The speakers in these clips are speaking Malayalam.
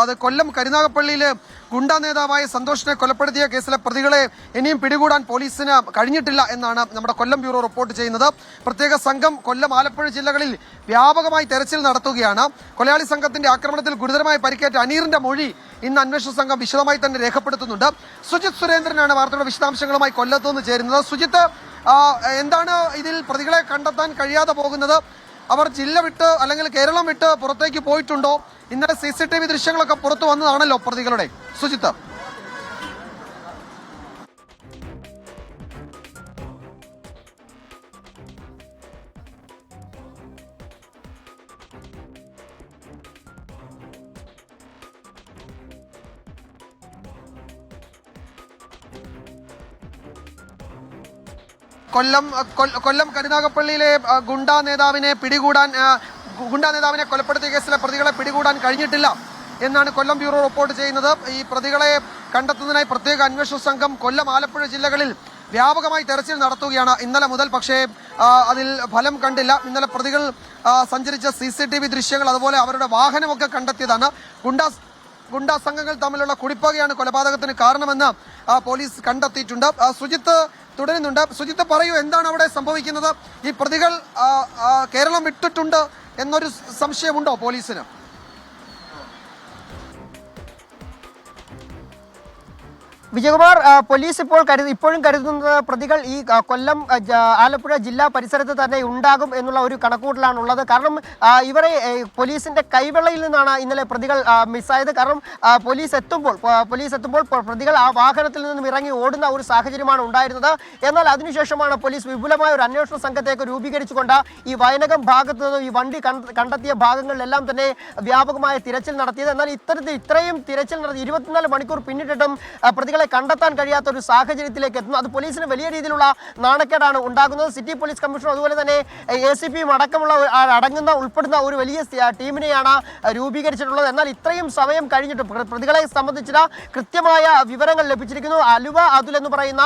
അത് കൊല്ലം കരുനാഗപ്പള്ളിയിലെ ഗുണ്ടാ നേതാവായ സന്തോഷിനെ കൊലപ്പെടുത്തിയ കേസിലെ പ്രതികളെ ഇനിയും പിടികൂടാൻ പോലീസിന് കഴിഞ്ഞിട്ടില്ല എന്നാണ് നമ്മുടെ കൊല്ലം ബ്യൂറോ റിപ്പോർട്ട് ചെയ്യുന്നത്. പ്രത്യേക സംഘം കൊല്ലം, ആലപ്പുഴ ജില്ലകളിൽ വ്യാപകമായി തെരച്ചിൽ നടത്തുകയാണ്. കൊലയാളി സംഘത്തിന്റെ ആക്രമണത്തിൽ ഗുരുതരമായി പരിക്കേറ്റ അനീറിന്റെ മൊഴി ഇന്ന് അന്വേഷണ സംഘം വിശദമായി തന്നെ രേഖപ്പെടുത്തുന്നുണ്ട്. സുജിത് സുരേന്ദ്രനാണ് വാർത്തയുടെ വിശദാംശങ്ങളുമായി കൊല്ലത്ത് നിന്ന് ചേരുന്നത്. സുജിത്ത്, എന്താണ് ഇതിൽ പ്രതികളെ കണ്ടെത്താൻ കഴിയാതെ പോകുന്നത്? അവർ ജില്ല വിട്ട് അല്ലെങ്കിൽ കേരളം വിട്ട് പുറത്തേക്ക് പോയിട്ടുണ്ടോ? ഇന്നലെ CCTV ദൃശ്യങ്ങളൊക്കെ പുറത്തു വന്നതാണല്ലോ പ്രതികളുടെ. സുജിത്ത്, കൊല്ലം കരുനാഗപ്പള്ളിയിലെ ഗുണ്ടാ നേതാവിനെ കൊലപ്പെടുത്തിയ കേസിലെ പ്രതികളെ പിടികൂടാൻ കഴിഞ്ഞിട്ടില്ല എന്നാണ് കൊല്ലം ബ്യൂറോ റിപ്പോർട്ട് ചെയ്യുന്നത്. ഈ പ്രതികളെ കണ്ടെത്തുന്നതിനായി പ്രത്യേക അന്വേഷണ സംഘം കൊല്ലം, ആലപ്പുഴ ജില്ലകളിൽ വ്യാപകമായി തെരച്ചിൽ നടത്തുകയാണ് ഇന്നലെ മുതൽ. പക്ഷേ അതിൽ ഫലം കണ്ടില്ല. ഇന്നലെ പ്രതികൾ സഞ്ചരിച്ച CCTV ദൃശ്യങ്ങൾ, അതുപോലെ അവരുടെ വാഹനമൊക്കെ കണ്ടെത്തിയതാണ്. ഗുണ്ടാ സംഘങ്ങൾ തമ്മിലുള്ള കുടിപ്പകയാണ് കൊലപാതകത്തിന് കാരണമെന്ന് പോലീസ് കണ്ടെത്തിയിട്ടുണ്ട്. സുജിത്ത് തുടരുന്നുണ്ട്. സുജിത്ത്, പറയൂ, എന്താണ് അവിടെ സംഭവിക്കുന്നത്? ഈ പ്രതികൾ കേരളം വിട്ടിട്ടുണ്ട് എന്നൊരു സംശയമുണ്ടോ പോലീസിന്? വിജയകുമാർ, പോലീസ് ഇപ്പോഴും കരുതുന്നത് പ്രതികൾ ഈ കൊല്ലം, ആലപ്പുഴ ജില്ലാ പരിസരത്ത് തന്നെ ഉണ്ടാകും എന്നുള്ള ഒരു കണക്കൂട്ടലാണുള്ളത്. കാരണം ഇവരെ പോലീസിന്റെ കൈവെള്ളയിൽ നിന്നാണ് ഇന്നലെ പ്രതികൾ മിസ്സായത്. കാരണം പോലീസ് എത്തുമ്പോൾ പ്രതികൾ ആ വാഹനത്തിൽ നിന്നും ഇറങ്ങി ഓടുന്ന ഒരു സാഹചര്യമാണ് ഉണ്ടായിരുന്നത്. എന്നാൽ അതിനുശേഷമാണ് പോലീസ് വിപുലമായ ഒരു അന്വേഷണ സംഘത്തേക്ക് രൂപീകരിച്ചുകൊണ്ട് ഈ വയനകം ഭാഗത്തു നിന്നും ഈ വണ്ടി കണ്ടെത്തിയ ഭാഗങ്ങളിലെല്ലാം തന്നെ വ്യാപകമായ തിരച്ചിൽ നടത്തിയത്. എന്നാൽ ഇത്രയും തിരച്ചിൽ നടത്തി 24 മണിക്കൂർ പിന്നിട്ടിട്ടും പ്രതികളെ കണ്ടെത്താൻ കഴിയാത്ത ഒരു സാഹചര്യത്തിലേക്ക് എത്തുന്നു. അത് പോലീസിന് വലിയ രീതിയിലുള്ള നാണക്കേടാണ് ഉണ്ടാകുന്നത്. സിറ്റി പോലീസ് കമ്മീഷണർ, അതുപോലെ തന്നെ ACP അടക്കമുള്ള ഉൾപ്പെടുന്ന ഒരു വലിയ ടീമിനെയാണ് രൂപീകരിച്ചിട്ടുള്ളത്. എന്നാൽ ഇത്രയും സമയം കഴിഞ്ഞിട്ട് പ്രതികളെ സംബന്ധിച്ച കൃത്യമായ വിവരങ്ങൾ ലഭിച്ചിരിക്കുന്നു. അലുവ അതുൽ എന്ന് പറയുന്ന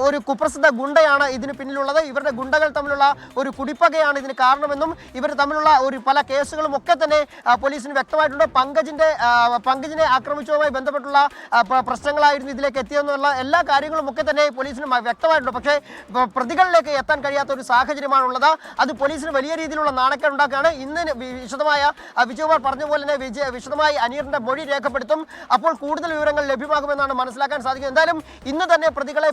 ഒരു കുപ്രസിദ്ധ ഗുണ്ടയാണ് ഇതിന് പിന്നിലുള്ളത്. ഇവരുടെ ഗുണ്ടകൾ തമ്മിലുള്ള ഒരു കുടിപ്പകയാണ് ഇതിന് കാരണമെന്നും ഇവർ തമ്മിലുള്ള പല കേസുകളും ഒക്കെ തന്നെ പോലീസിന് വ്യക്തമായിട്ടുണ്ട്. പങ്കജിനെ ആക്രമിച്ചതുമായി ബന്ധപ്പെട്ടുള്ള പ്രശ്നങ്ങളായിരുന്നു ഇതിലേക്ക് എത്തിയെന്നുള്ള എല്ലാ കാര്യങ്ങളും ഒക്കെ തന്നെ പോലീസിന് വ്യക്തമായിട്ടുണ്ട്. പക്ഷേ പ്രതികളിലേക്ക് എത്താൻ കഴിയാത്ത ഒരു സാഹചര്യമാണുള്ളത്. അത് പോലീസിന് വലിയ രീതിയിലുള്ള നാണക്കേട് ഉണ്ടാക്കുകയാണ്. ഇന്ന് വിജയകുമാർ പറഞ്ഞ പോലെ തന്നെ വിശദമായി അനീറിന്റെ മൊഴി രേഖപ്പെടുത്തും. അപ്പോൾ കൂടുതൽ വിവരങ്ങൾ ലഭ്യമാകുമെന്നാണ് മനസ്സിലാക്കാൻ സാധിക്കുന്നത്. എന്തായാലും ഇന്ന് തന്നെ പ്രതികളെ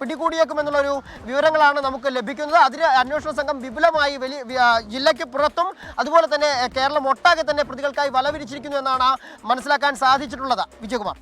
പിടികൂടിയേക്കുമെന്നുള്ളൊരു വിവരങ്ങളാണ് നമുക്ക് ലഭിക്കുന്നത്. അതിന് അന്വേഷണ സംഘം വിപുലമായി ജില്ലയ്ക്ക് പുറത്തും അതുപോലെ തന്നെ കേരളം ഒട്ടാകെ തന്നെ പ്രതികൾക്കായി വല വിരിച്ചിരിക്കുന്നു എന്നാണ് മനസ്സിലാക്കാൻ സാധിച്ചിട്ടുള്ളത്. വിജയകുമാർ.